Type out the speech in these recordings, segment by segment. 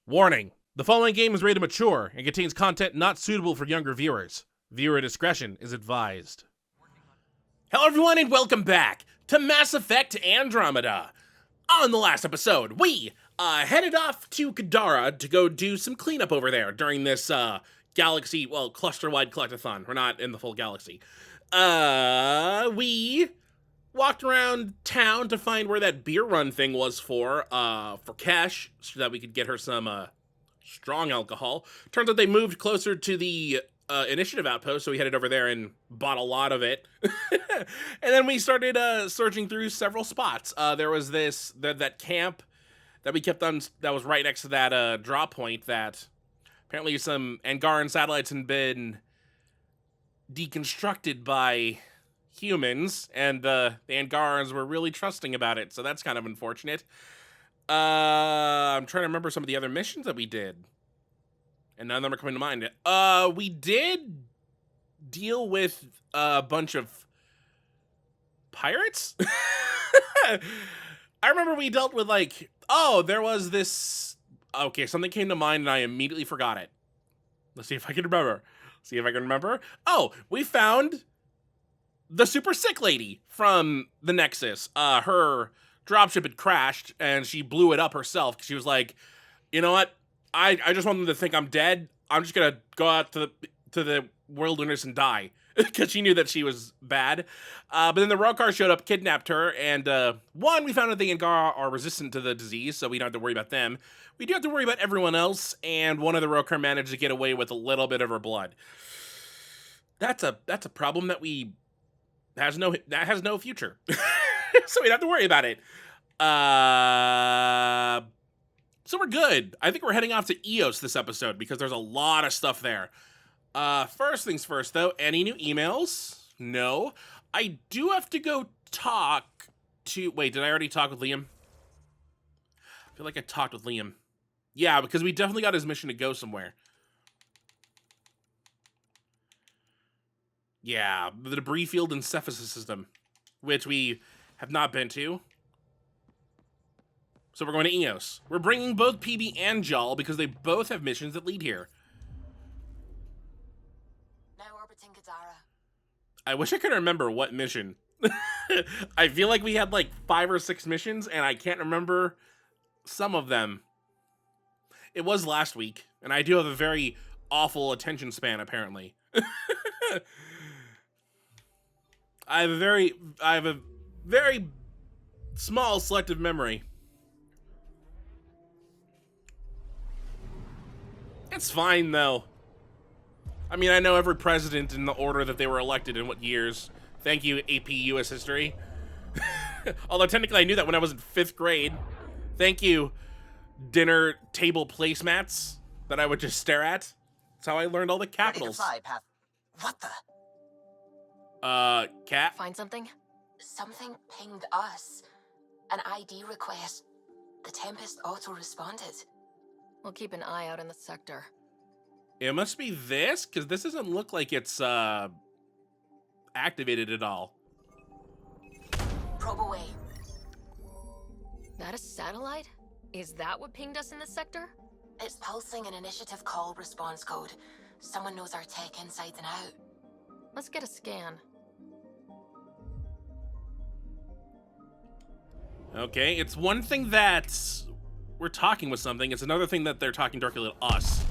Warning: the following game is rated mature and contains content not suitable for younger viewers. Viewer discretion is advised. Hello everyone and welcome back to Mass Effect Andromeda. On the last episode, we headed off to Kadara to go do some cleanup over there during this galaxy, well, cluster-wide collectathon. We're not in the full galaxy. We walked around town to find where that beer run thing was for Kesh, so that we could get her some strong alcohol. Turns out they moved closer to the Initiative outpost, so we headed over there and bought a lot of it. And then we started searching through several spots. There was that camp that we kept on, that was right next to that drop point that apparently some Angaran satellites had been deconstructed by humans, and the Angarans were really trusting about it, so that's kind of unfortunate. I'm trying to remember some of the other missions that we did, and none of them are coming to mind. We did deal with a bunch of pirates? I remember we dealt with, like, there was this... Okay, something came to mind and I immediately forgot it. Let's see if I can remember. Oh, we found the super sick lady from the Nexus. Her dropship had crashed and she blew it up herself because she was like, you know what? I just want them to think I'm dead. I'm just gonna go out to the wilderness and die. Because she knew that she was bad. But then the Rokar showed up, kidnapped her, and we found out the Angara are resistant to the disease, so we don't have to worry about them. We do have to worry about everyone else, and one of the Rokar managed to get away with a little bit of her blood. That's a problem that has no future. So we don't have to worry about it. So we're good. I think we're heading off to Eos this episode because there's a lot of stuff there. First things first, though, any new emails? No. I do have to go talk to... Wait, did I already talk with Liam? I feel like I talked with Liam. Yeah, because we definitely got his mission to go somewhere. Yeah, the debris field and Cephesus system, which we have not been to. So we're going to Eos. We're bringing both PB and Jal because they both have missions that lead here. I wish I could remember what mission. I feel like we had like 5 or 6 missions, and I can't remember some of them. It was last week, and I do have a very awful attention span, apparently. I have a very small selective memory. It's fine, though. I mean, I know every president in the order that they were elected in what years. Thank you, AP US History. Although technically I knew that when I was in 5th grade. Thank you, dinner table placemats that I would just stare at. That's how I learned all the capitals. Ready to fly, What the? Cat? Find something? Something pinged us. An ID request. The Tempest auto-responded. We'll keep an eye out in the sector. It must be this, because this doesn't look like it's activated at all. Probe away. That a satellite? Is that what pinged us in the sector? It's pulsing an initiative call response code. Someone knows our tech inside and out. Let's get a scan. Okay, it's one thing that we're talking with something. It's another thing that they're talking directly to us.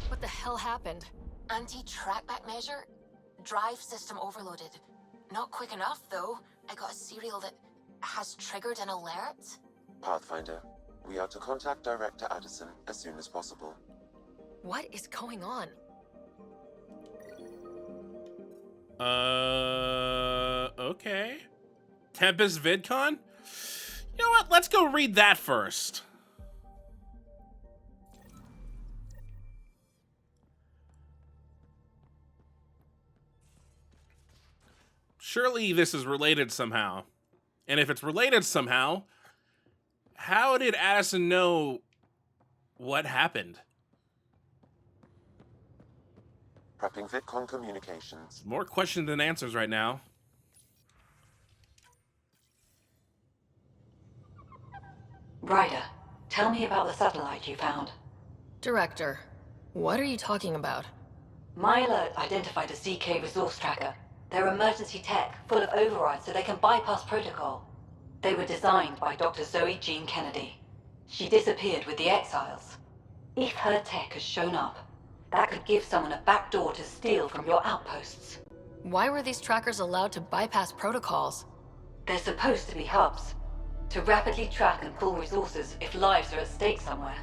What the hell happened? Anti-trackback measure? Drive system overloaded. Not quick enough, though. I got a serial that has triggered an alert. Pathfinder, we are to contact Director Addison as soon as possible. What is going on? Okay. Tempest VidCon? You know what? Let's go read that first. Surely this is related somehow. And if it's related somehow, how did Addison know what happened? Prepping VidCon communications. More questions than answers right now. Ryder, tell me about the satellite you found. Director, what are you talking about? My alert identified a ZK resource tracker. They're emergency tech, full of overrides so they can bypass protocol. They were designed by Dr. Zoe Jean Kennedy. She disappeared with the Exiles. If her tech has shown up, that could give someone a backdoor to steal from your outposts. Why were these trackers allowed to bypass protocols? They're supposed to be hubs, to rapidly track and pull resources if lives are at stake somewhere.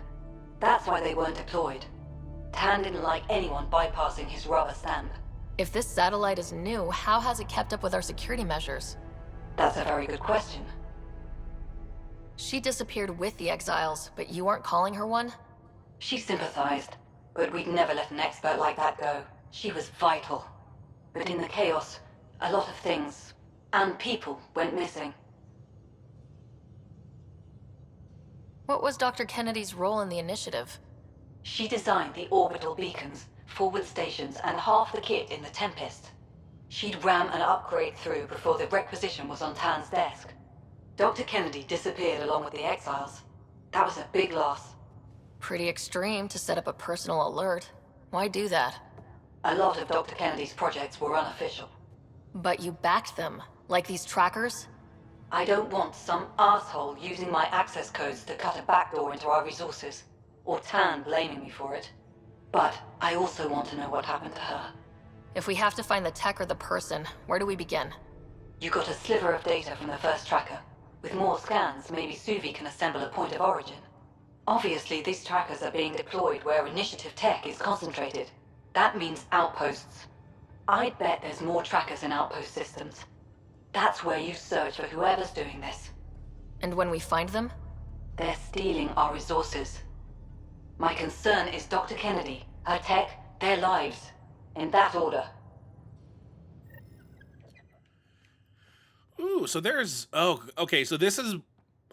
That's why they weren't deployed. Tan didn't like anyone bypassing his rubber stamp. If this satellite is new, how has it kept up with our security measures? That's a very good question. She disappeared with the Exiles, but you aren't calling her one? She sympathized, but we'd never let an expert like that go. She was vital. But in the chaos, a lot of things, and people, went missing. What was Dr. Kennedy's role in the initiative? She designed the orbital beacons, forward stations, and half the kit in the Tempest. She'd ram an upgrade through before the requisition was on Tan's desk. Dr. Kennedy disappeared along with the Exiles. That was a big loss. Pretty extreme to set up a personal alert. Why do that? A lot of Dr. Kennedy's projects were unofficial. But you backed them, like these trackers? I don't want some asshole using my access codes to cut a backdoor into our resources, or Tan blaming me for it. But I also want to know what happened to her. If we have to find the tech or the person, where do we begin? You got a sliver of data from the first tracker. With more scans, maybe Suvi can assemble a point of origin. Obviously, these trackers are being deployed where Initiative tech is concentrated. That means outposts. I'd bet there's more trackers in outpost systems. That's where you search for whoever's doing this. And when we find them? They're stealing our resources. My concern is Dr. Kennedy, her tech, their lives. In that order. Ooh, so there's... Oh, okay, so this is...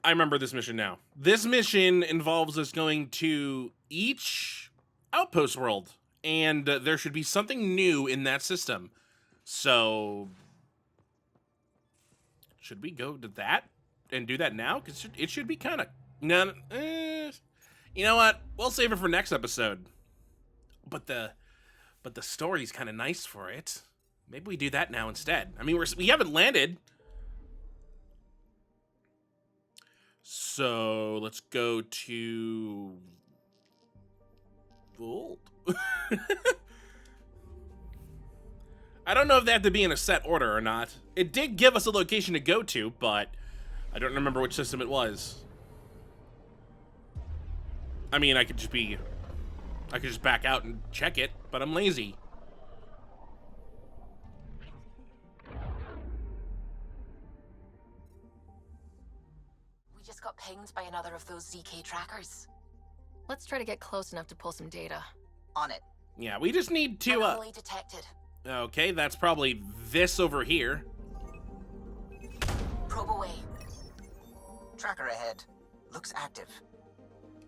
I remember this mission now. This mission involves us going to each outpost world, and there should be something new in that system. So... should we go to that and do that now? Because it should be kind of... No, you know what? We'll save it for next episode. But the story's kind of nice for it. Maybe we do that now instead. I mean, we haven't landed. So let's go to Volt. I don't know if they have to be in a set order or not. It did give us a location to go to, but I don't remember which system it was. I mean, I could just back out and check it, but I'm lazy. We just got pinged by another of those ZK trackers. Let's try to get close enough to pull some data. On it. Yeah, we just need to, Anomaly detected. Okay, that's probably this over here. Probe away. Tracker ahead. Looks active.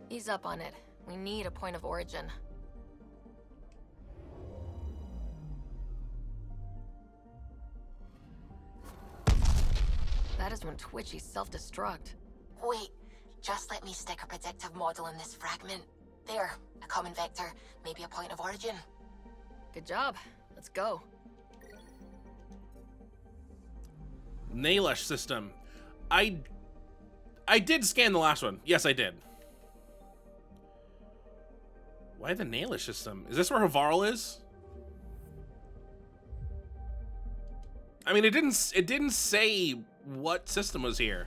Ease up on it. We need a point of origin. That is when Twitchy self-destruct. Wait, just let me stick a predictive model in this fragment. There, a common vector, maybe a point of origin. Good job. Let's go. Nailesh system. I did scan the last one. Yes, I did. Why the Nailesh system? Is this where Havarl is? I mean, it didn't say what system was here.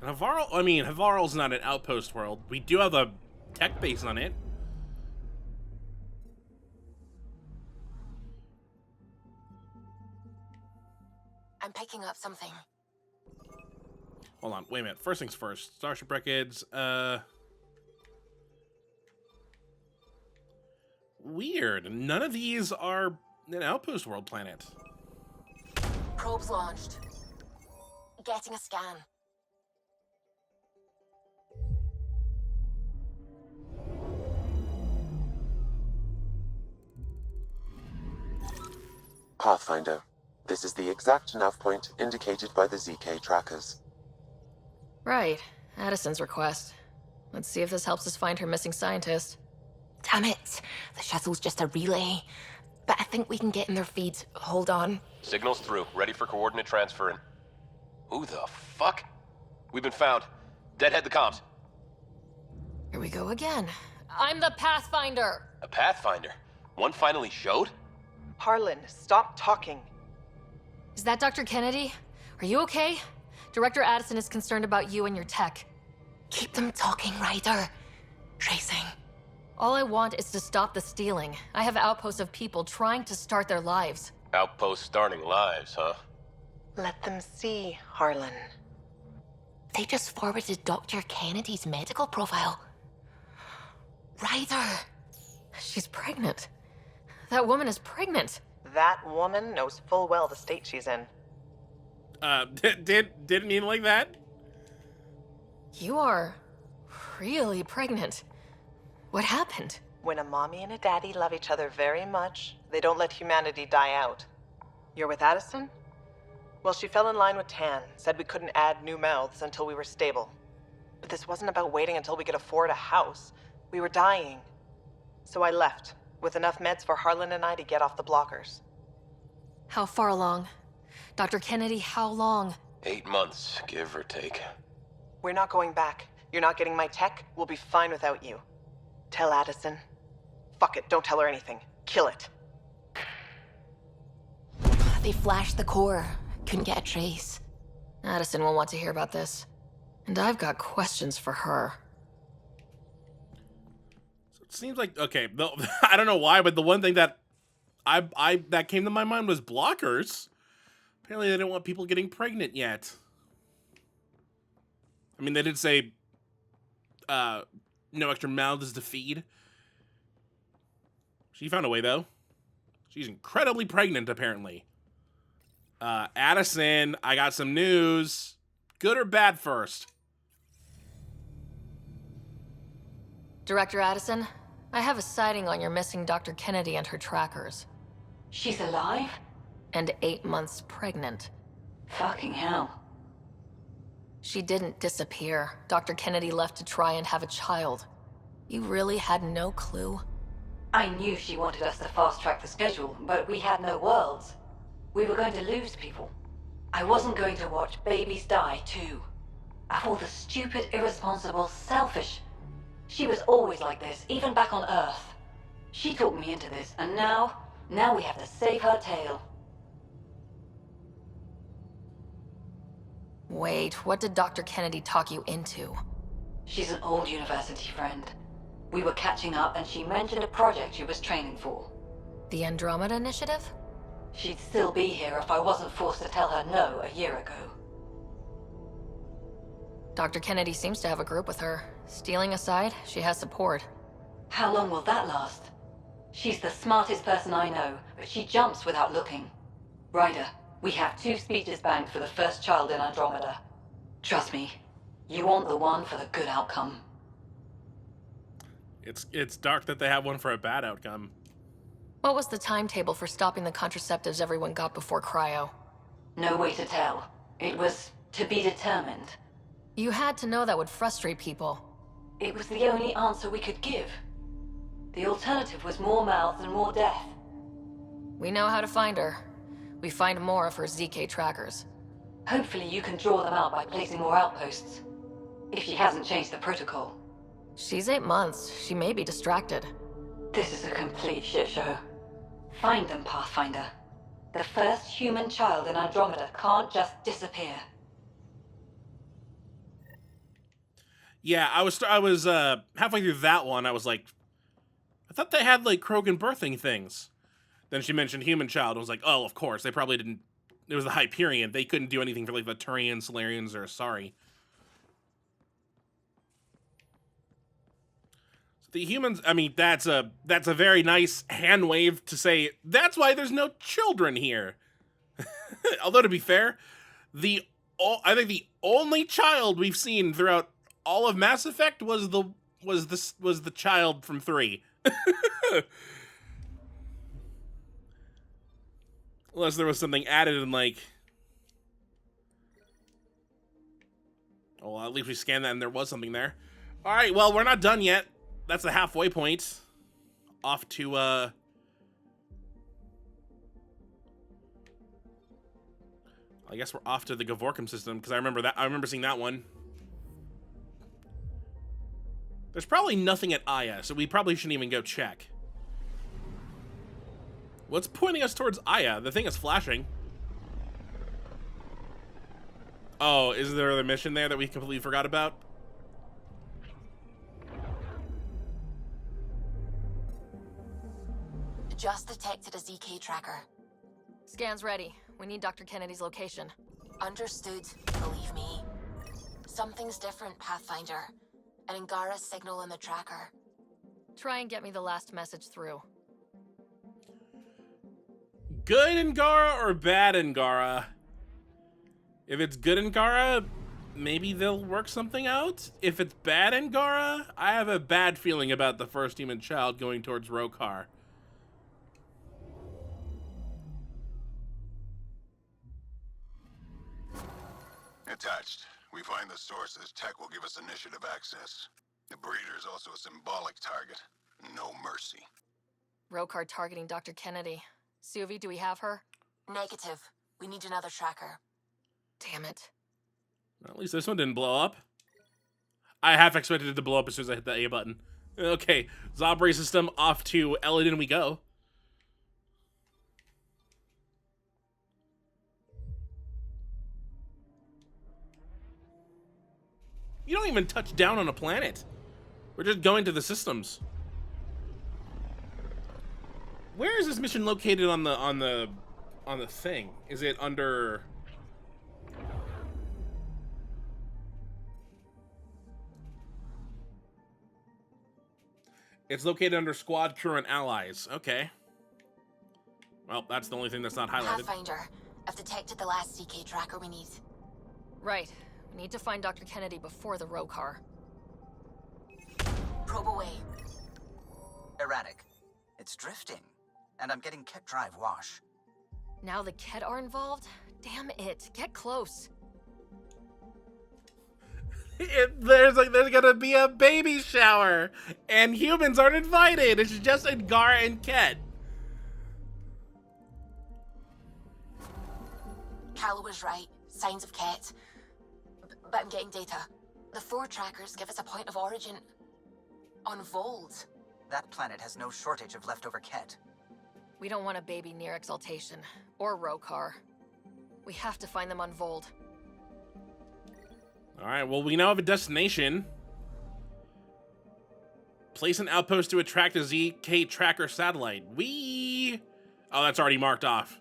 And Havarl, I mean, Havarl's not an outpost world. We do have a tech base on it. I'm picking up something. Hold on, wait a minute. First things first. Starship records. Weird. None of these are an outpost world planet. Probes launched. Getting a scan. Pathfinder, This is the exact nav point indicated by the ZK trackers. Right. Addison's request. Let's see if this helps us find her missing scientist. Damn it. The shuttle's just a relay. But I think we can get in their feeds. Hold on. Signal's through. Ready for coordinate transferring. Who the fuck? We've been found. Deadhead the comms. Here we go again. I'm the Pathfinder! A Pathfinder? One finally showed? Harlan, stop talking. Is that Dr. Kennedy? Are you okay? Director Addison is concerned about you and your tech. Keep them talking, Ryder. Tracing. All I want is to stop the stealing. I have outposts of people trying to start their lives. Outpost starting lives, huh? Let them see, Harlan. They just forwarded Dr. Kennedy's medical profile. Ryder. She's pregnant. That woman is pregnant. That woman knows full well the state she's in. Didn't mean like that? You are really pregnant. What happened? When a mommy and a daddy love each other very much, they don't let humanity die out. You're with Addison? Well, she fell in line with Tan, said we couldn't add new mouths until we were stable. But this wasn't about waiting until we could afford a house. We were dying. So I left, with enough meds for Harlan and I to get off the blockers. How far along? Dr. Kennedy, how long? 8 months, give or take. We're not going back. You're not getting my tech. We'll be fine without you. Tell Addison. Fuck it, don't tell her anything. Kill it. They flashed the core. Couldn't get a trace. Addison will want to hear about this. And I've got questions for her. So it seems like, okay, I don't know why, but the one thing that that came to my mind was blockers. Apparently they didn't want people getting pregnant yet. I mean, they did say no extra mouths to feed. She found a way, though. She's incredibly pregnant, apparently. Addison, I got some news. Good or bad first? Director Addison, I have a sighting on your missing Dr. Kennedy and her trackers. She's alive? And 8 months pregnant. Fucking hell. She didn't disappear. Dr. Kennedy left to try and have a child. You really had no clue? I knew she wanted us to fast-track the schedule, but we had no worlds. We were going to lose people. I wasn't going to watch babies die, too. Of all the stupid, irresponsible, selfish... She was always like this, even back on Earth. She talked me into this, and now we have to save her tail. Wait, what did Dr. Kennedy talk you into? She's an old university friend. We were catching up, and she mentioned a project she was training for. The Andromeda Initiative? She'd still be here if I wasn't forced to tell her no a year ago. Dr. Kennedy seems to have a group with her. Stealing aside, she has support. How long will that last? She's the smartest person I know, but she jumps without looking. Ryder, we have 2 speeches banked for the first child in Andromeda. Trust me, you want the one for the good outcome. It's dark that they have one for a bad outcome. What was the timetable for stopping the contraceptives everyone got before cryo? No way to tell. It was to be determined. You had to know that would frustrate people. It was the only answer we could give. The alternative was more mouths and more death. We know how to find her. We find more of her ZK trackers. Hopefully you can draw them out by placing more outposts. If she hasn't changed the protocol. She's 8 months. She may be distracted. This is a complete shit show. Find them, Pathfinder. The first human child in Andromeda can't just disappear. Yeah, I was halfway through that one. I was like, I thought they had like Krogan birthing things. Then she mentioned human child. I was like, oh, of course. They probably didn't. It was the Hyperion. They couldn't do anything for like the Turians, Solarians, or Asari. So the humans. I mean, that's a very nice hand wave to say that's why there's no children here. Although to be fair, I think the only child we've seen throughout all of Mass Effect was the child from 3. Unless there was something added in, like... Oh, well, at least we scanned that and there was something there. Alright, well, we're not done yet. That's the halfway point. Off to, I guess we're off to the Gavorkum system, because I remember seeing that one. There's probably nothing at Aya, so we probably shouldn't even go check. What's pointing us towards Aya? The thing is flashing. Oh, is there a mission there that we completely forgot about? Just detected a ZK tracker. Scan's ready. We need Dr. Kennedy's location. Understood, believe me. Something's different, Pathfinder. An Angara signal in the tracker. Try and get me the last message through. Good Angara or bad Angara? If it's good Angara, maybe they'll work something out. If it's bad Angara, I have a bad feeling about the first human child going towards Rokar. Attached. We find the sources. Tech will give us initiative access. The breeder is also a symbolic target. No mercy. Rokar targeting Dr. Kennedy. Suvi, do we have her? Negative. We need another tracker. Damn it. At least this one didn't blow up. I half expected it to blow up as soon as I hit the A button. Okay, Zombray system off to Eladin we go. You don't even touch down on a planet. We're just going to the systems. Where is this mission located on the thing? Is it under? It's located under squad, crew, and allies. Okay. Well, that's the only thing that's not highlighted. Pathfinder, I've detected the last ZK tracker we need. Right. We need to find Dr. Kennedy before the Rokar. Probe away. Erratic. It's drifting. And I'm getting Ket drive wash. Now the Ket are involved? Damn it. Get close. There's gonna be a baby shower, and humans aren't invited. It's just Angara and Ket. Callow was right. Signs of Ket. But I'm getting data. The 4 trackers give us a point of origin on Vold. That planet has no shortage of leftover Ket. We don't want a baby near Exaltation. Or Rokar. We have to find them on Vold. Alright, well, we now have a destination. Place an outpost to attract a ZK tracker satellite. Oh, that's already marked off.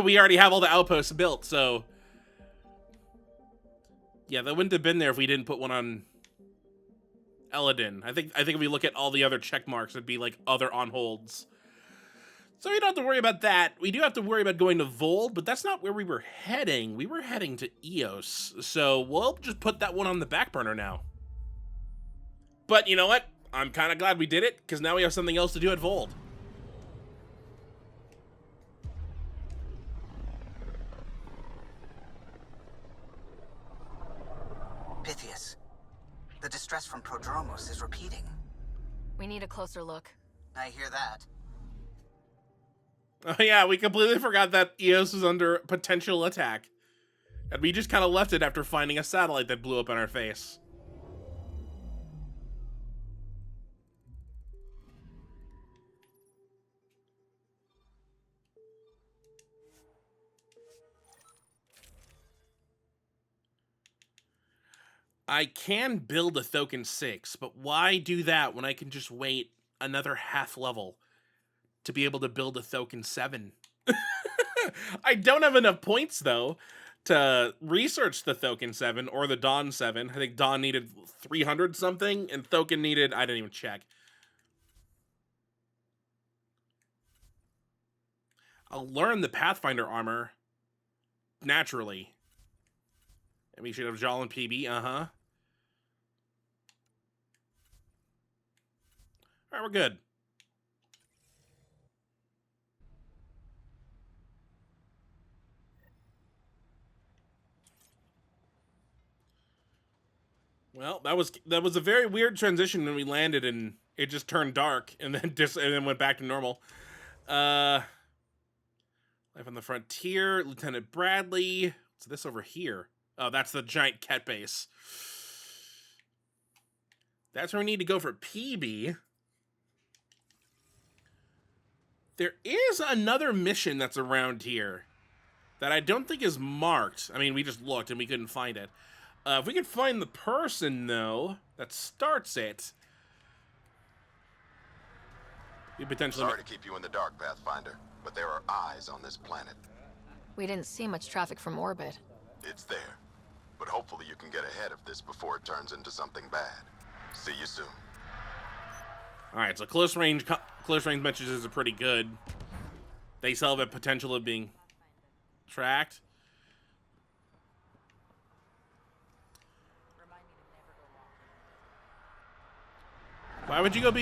We already have all the outposts built, so... Yeah, that wouldn't have been there if we didn't put one on Eladin. I think if we look at all the other check marks, it'd be like other on holds. So we don't have to worry about that. We do have to worry about going to Vold, but that's not where we were heading. We were heading to Eos, so we'll just put that one on the back burner now. But you know what? I'm kind of glad we did it, because now we have something else to do at Vold. Pythias. The distress from Prodromos is repeating. We need a closer look. I hear that. Oh yeah, we completely forgot that Eos was under potential attack. And we just kind of left it after finding a satellite that blew up in our face. I can build a Thokin 6, but why do that when I can just wait another half level to be able to build a Thokin 7? I don't have enough points, though, to research the Thokin 7 or the Dawn 7. I think Dawn needed 300 something, and Thokin needed... I didn't even check. I'll learn the Pathfinder armor naturally. And we should have Jal and PB, uh-huh. Alright, we're good. Well, that was a very weird transition when we landed and it just turned dark and then went back to normal. Life on the Frontier, Lieutenant Bradley. What's this over here? Oh, that's the giant cat base. That's where we need to go for PB. There is another mission that's around here that I don't think is marked. I mean, we just looked and we couldn't find it. If we could find the person, though, that starts it, we potentially... Sorry to keep you in the dark, Pathfinder, but there are eyes on this planet. We didn't see much traffic from orbit. It's there, but hopefully you can get ahead of this before it turns into something bad. See you soon. All right, so close range messages are pretty good. They still have a potential of being tracked. Why would you go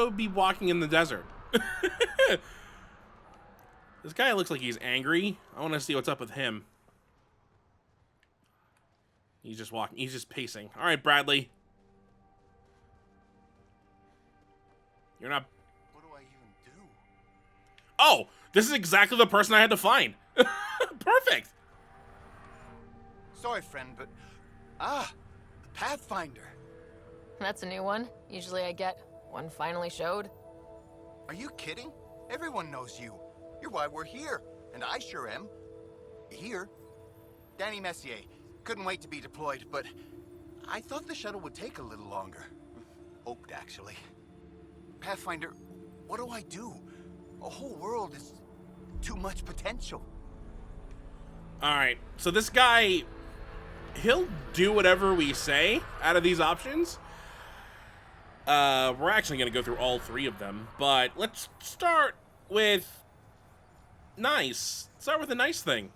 be walking in the desert? This guy looks like he's angry. I want to see what's up with him. He's just walking. He's just pacing. All right, Bradley. You're not... What do I even do? Oh, this is exactly the person I had to find. Perfect. Sorry, friend, but... the Pathfinder. That's a new one. Usually I get one finally showed. Are you kidding? Everyone knows you. You're why we're here, and I sure am. Here. Danny Messier. Couldn't wait to be deployed, but I thought the shuttle would take a little longer. Hoped, actually. Pathfinder, what do I do? A whole world is too much potential. Alright, so this guy, he'll do whatever we say out of these options. We're actually going to go through all three of them, but let's start with nice. Start with a nice thing.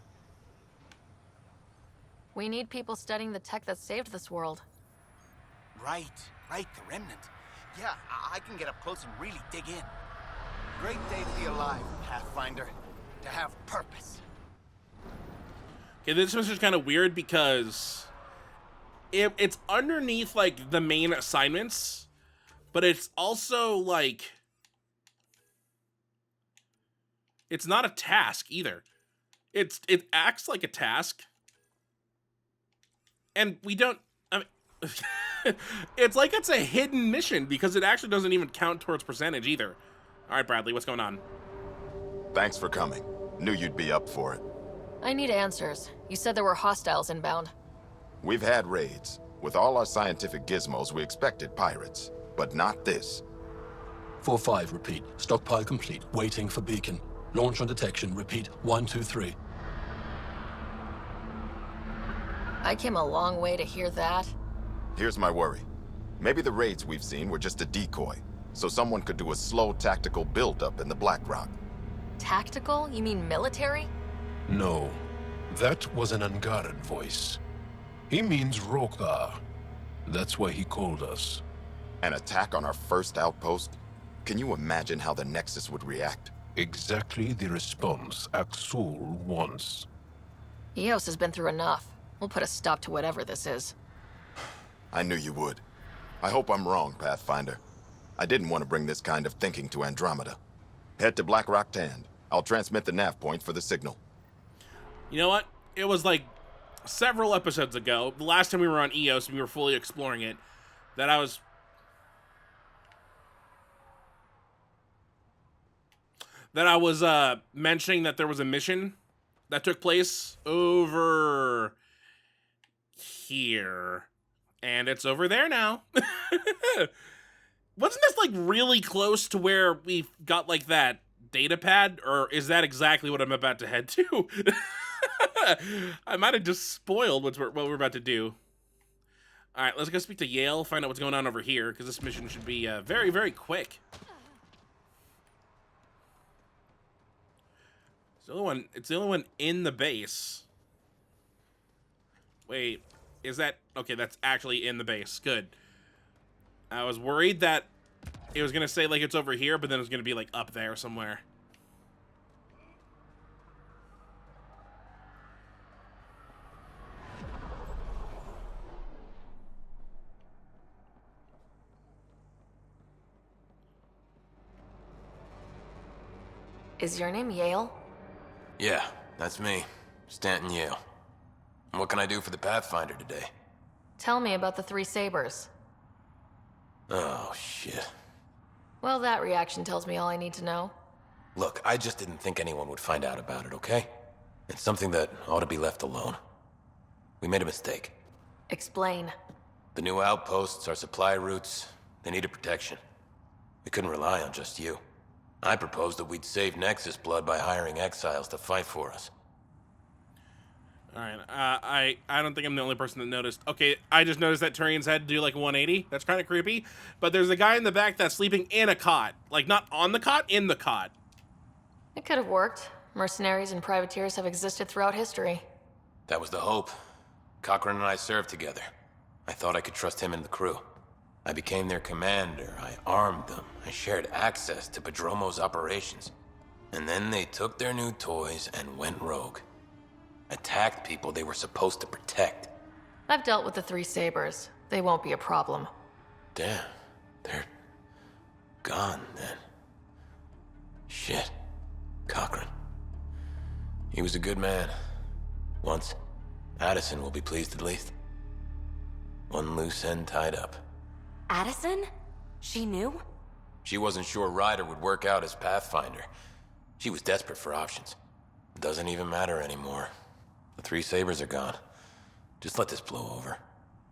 We need people studying the tech that saved this world. Right, the Remnant. Yeah, I can get up close and really dig in. Great day to be alive, Pathfinder. To have purpose. Okay, this was just kind of weird because it's underneath, like, the main assignments, but it's also, like, it's not a task either. It acts like a task, and we don't, I mean, it's like it's a hidden mission because it actually doesn't even count towards percentage either. All right, Bradley, what's going on? Thanks for coming. Knew you'd be up for it. I need answers. You said there were hostiles inbound. We've had raids. With all our scientific gizmos, we expected pirates. But not this. 4-5, repeat. Stockpile complete. Waiting for beacon. Launch on detection. Repeat. 1-2-3. I came a long way to hear that. Here's my worry. Maybe the raids we've seen were just a decoy, so someone could do a slow tactical build-up in the Black Rock. Tactical? You mean military? No. That was an Angaran voice. He means Rokar. That's why he called us. An attack on our first outpost? Can you imagine how the Nexus would react? Exactly the response Axul wants. Eos has been through enough. We'll put a stop to whatever this is. I knew you would. I hope I'm wrong, Pathfinder. I didn't want to bring this kind of thinking to Andromeda. Head to Black Rock Tand. I'll transmit the nav point for the signal. You know what? It was like several episodes ago, the last time we were on Eos and we were fully exploring it, that I was... mentioning that there was a mission that took place over here. And it's over there now. Wasn't this, like, really close to where we got, like, that data pad? Or is that exactly what I'm about to head to? I might have just spoiled what we're about to do. All right, let's go speak to Yale, find out what's going on over here, because this mission should be very, very quick. It's the only one in the base. Wait, is that... Okay, that's actually in the base. Good. I was worried that it was going to say, like, it's over here, but then it was going to be, like, up there somewhere. Is your name Yale? Yeah, that's me. Stanton Yale. What can I do for the Pathfinder today? Tell me about the 3 sabers. Oh, shit. Well, that reaction tells me all I need to know. Look, I just didn't think anyone would find out about it, okay? It's something that ought to be left alone. We made a mistake. Explain. The new outposts, our supply routes, they needed protection. We couldn't rely on just you. I proposed that we'd save Nexus blood by hiring exiles to fight for us. Alright, I don't think I'm the only person that noticed. Okay, I just noticed that Turian's had to do like a 180. That's kind of creepy. But there's a guy in the back that's sleeping in a cot. Like, not on the cot, in the cot. It could have worked. Mercenaries and privateers have existed throughout history. That was the hope. Cochran and I served together. I thought I could trust him and the crew. I became their commander, I armed them, I shared access to Padromo's operations. And then they took their new toys and went rogue. Attacked people they were supposed to protect. I've dealt with the 3 sabers. They won't be a problem. Damn, they're gone then. Shit, Cochran. He was a good man. Once. Addison will be pleased at least. One loose end tied up. Addison? She knew? She wasn't sure Ryder would work out as Pathfinder. She was desperate for options. It doesn't even matter anymore. The 3 sabers are gone. Just let this blow over.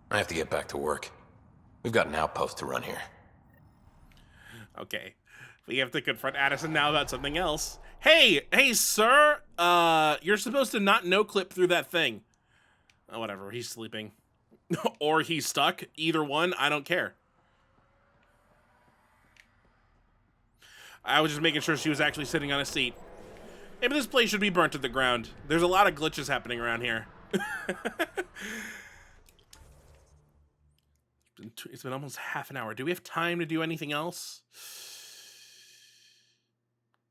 I have to get back to work. We've got an outpost to run here. Okay. We have to confront Addison now about something else. Hey, sir! You're supposed to not no-clip through that thing. Oh, whatever, he's sleeping. Or he's stuck. Either one, I don't care. I was just making sure she was actually sitting on a seat. Maybe this place should be burnt to the ground. There's a lot of glitches happening around here. It's been almost half an hour. Do we have time to do anything else?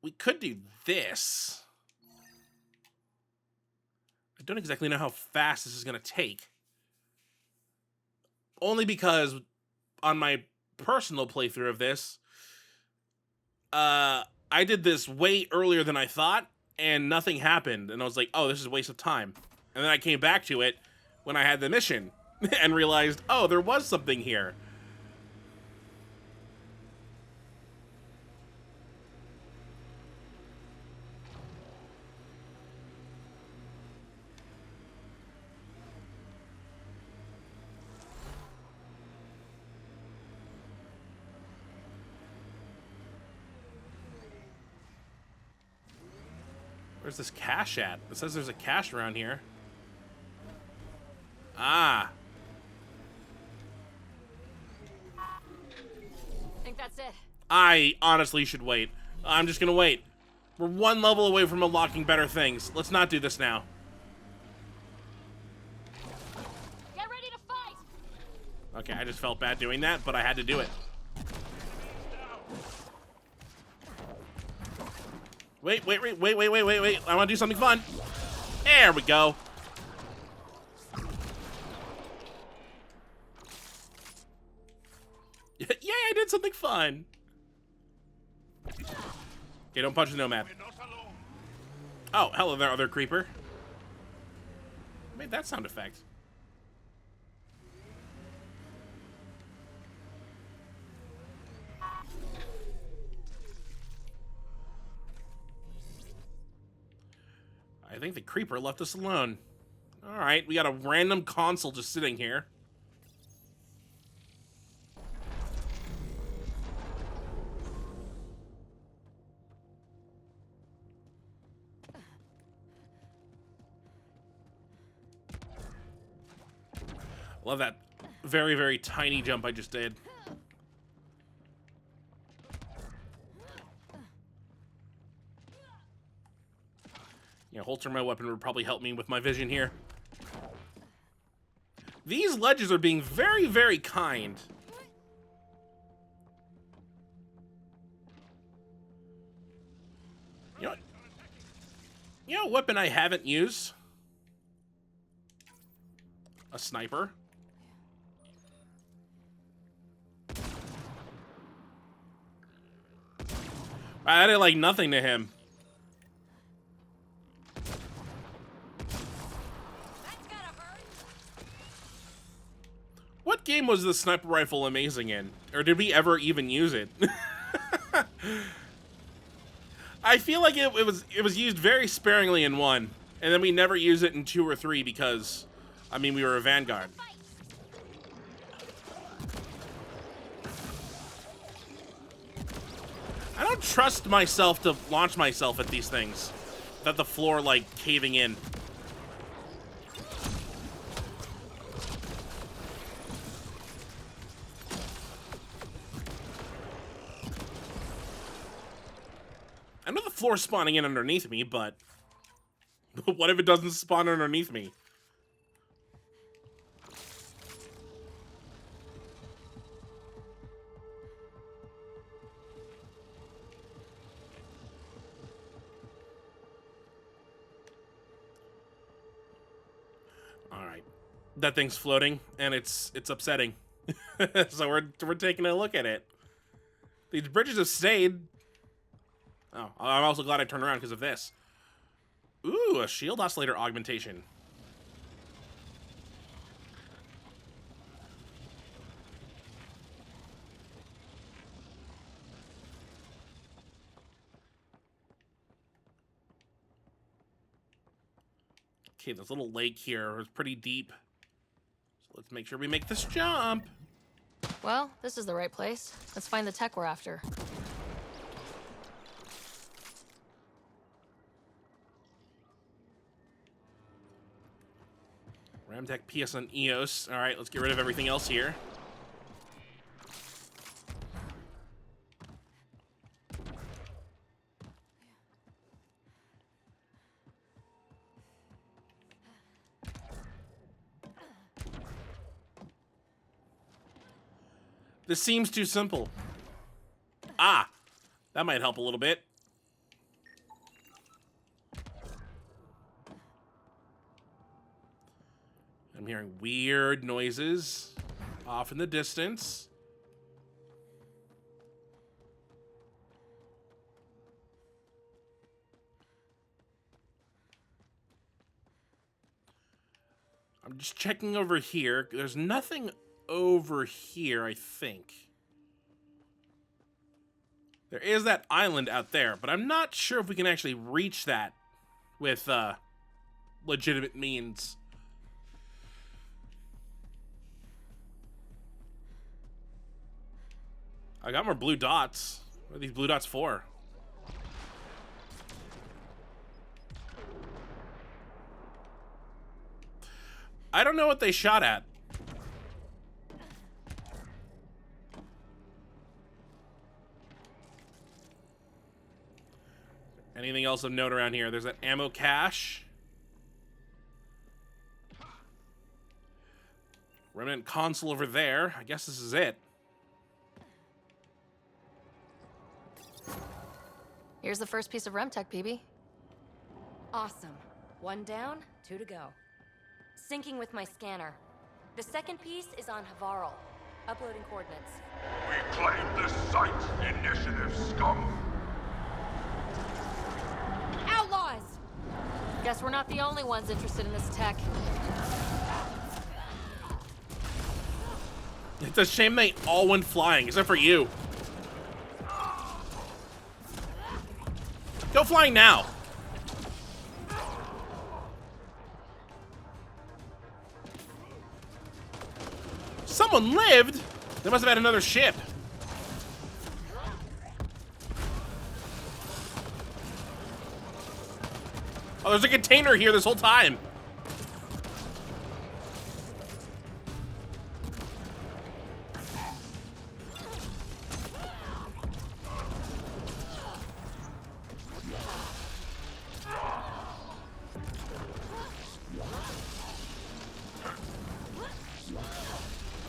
We could do this. I don't exactly know how fast this is going to take. Only because on my personal playthrough of this, I did this way earlier than I thought, and nothing happened. And I was like, oh, this is a waste of time. And then I came back to it when I had the mission and realized, oh, there was something here. Where's this cache at? It says there's a cache around here. Ah. Think that's it. I honestly should wait. I'm just gonna wait. We're one level away from unlocking better things. Let's not do this now. Get ready to fight. Okay, I just felt bad doing that, but I had to do it. Wait. I want to do something fun. There we go. Yay, I did something fun. Okay, don't punch the nomad. Oh, hello there, other creeper. I made that sound effect. I think the creeper left us alone. All right, we got a random console just sitting here. Love that very, very tiny jump I just did. Yeah, holster my weapon would probably help me with my vision here. These ledges are being very, very kind. You know what weapon I haven't used? A sniper. I did like nothing to him. game was the sniper rifle amazing in? Or did we ever even use it? I feel like it was used very sparingly in 1, and then we never used it in 2 or 3 because, I mean, we were a vanguard. I don't trust myself to launch myself at these things. That the floor, like, caving in. I know the floor's spawning in underneath me, but what if it doesn't spawn underneath me? All right, that thing's floating, and it's upsetting. So we're taking a look at it. These bridges have stayed. Oh, I'm also glad I turned around because of this. Ooh, a shield oscillator augmentation. Okay, this little lake here is pretty deep. So let's make sure we make this jump. Well, this is the right place. Let's find the tech we're after. Ramtech, PS, and EOS. All right, let's get rid of everything else here. This seems too simple. Ah, that might help a little bit. I'm hearing weird noises off in the distance. I'm just checking over here. There's nothing over here, I think. There is that island out there, but I'm not sure if we can actually reach that with legitimate means. I got more blue dots. What are these blue dots for? I don't know what they shot at. Anything else of note around here? There's that ammo cache. Remnant console over there. I guess this is it. Here's the first piece of Remtech, PB. Awesome. 1 down, 2 to go. Syncing with my scanner. The second piece is on Havarl. Uploading coordinates. We claim this site, initiative scum. Outlaws! Guess we're not the only ones interested in this tech. It's a shame they all went flying, except for you. Go flying now. Someone lived? They must have had another ship. Oh, there's a container here this whole time.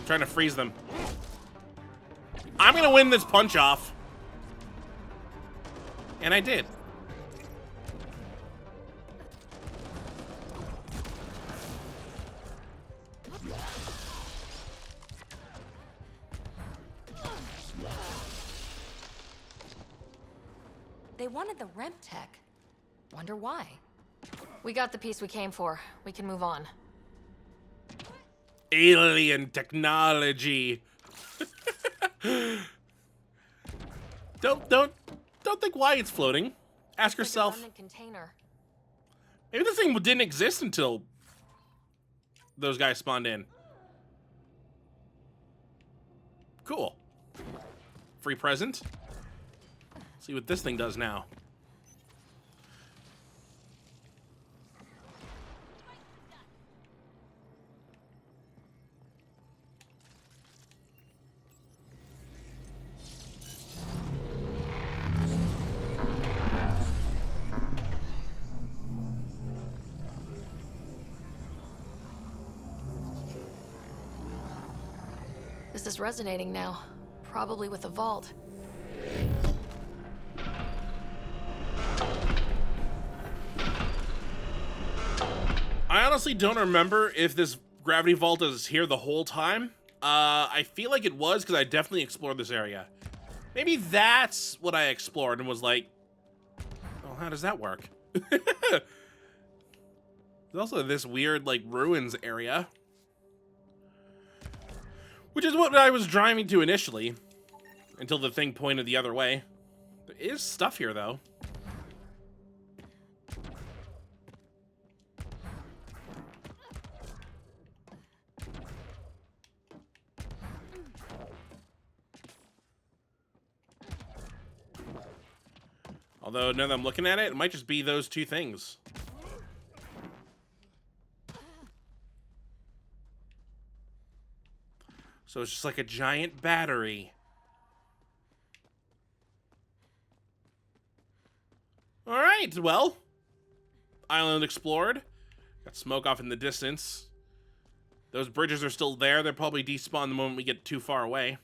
Trying to freeze them. I'm gonna win this punch off. And I did. They wanted the Remtech. Wonder why. We got the piece we came for. We can move on. Alien technology. Don't think why it's floating. Ask yourself. Abandoned container. Maybe this thing didn't exist until those guys spawned in. Cool. Free present. See what this thing does now. This is resonating now. Probably with the vault. I honestly don't remember if this gravity vault is here the whole time. I feel like it was because I definitely explored this area. Maybe that's what I explored and was like, oh, how does that work? There's also this weird, like, ruins area. Which is what I was driving to initially, until the thing pointed the other way. There is stuff here, though. Although, now that I'm looking at it, it might just be those two things. So it's just like a giant battery. All right, well, island explored. Got smoke off in the distance. Those bridges are still there. They'll probably despawn the moment we get too far away.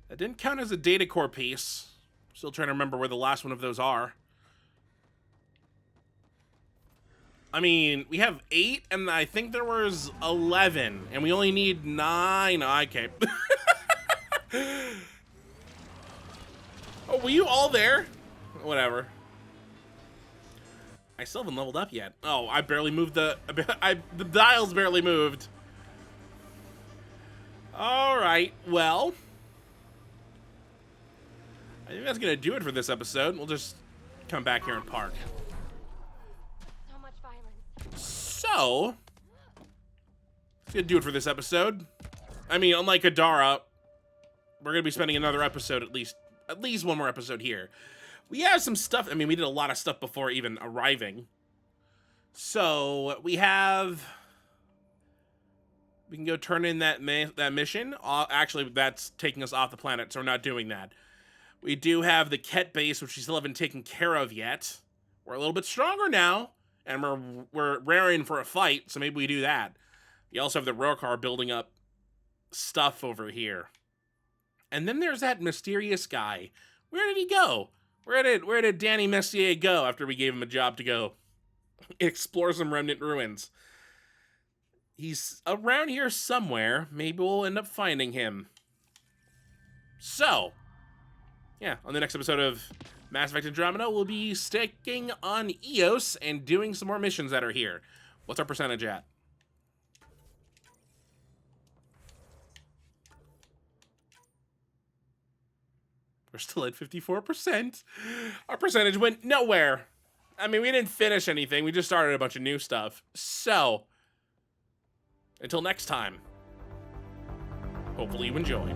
That didn't count as a data core piece. Still trying to remember where the last one of those are. I mean, we have 8, and I think there was 11, and we only need 9. Okay. Oh, were you all there? Whatever. I still haven't leveled up yet. Oh, I barely moved the dials barely moved. All right, well. I think that's going to do it for this episode. We'll just come back here and park. So, that's gonna do it for this episode. I mean, unlike Adara, we're gonna be spending another episode, at least one more episode here. We have some stuff. I mean, we did a lot of stuff before even arriving. So we can go turn in that mission. Actually, that's taking us off the planet, so we're not doing that. We do have the Ket base, which we still haven't taken care of yet. We're a little bit stronger now. And we're raring for a fight, so maybe we do that. We also have the railcar building up stuff over here. And then there's that mysterious guy. Where did he go? Where did Danny Messier go after we gave him a job to go explore some remnant ruins? He's around here somewhere. Maybe we'll end up finding him. So, yeah, on the next episode of Mass Effect Andromeda, we'll be sticking on Eos and doing some more missions that are here. What's our percentage at? We're still at 54%. Our percentage went nowhere. I mean, we didn't finish anything. We just started a bunch of new stuff. So, until next time, hopefully you enjoyed.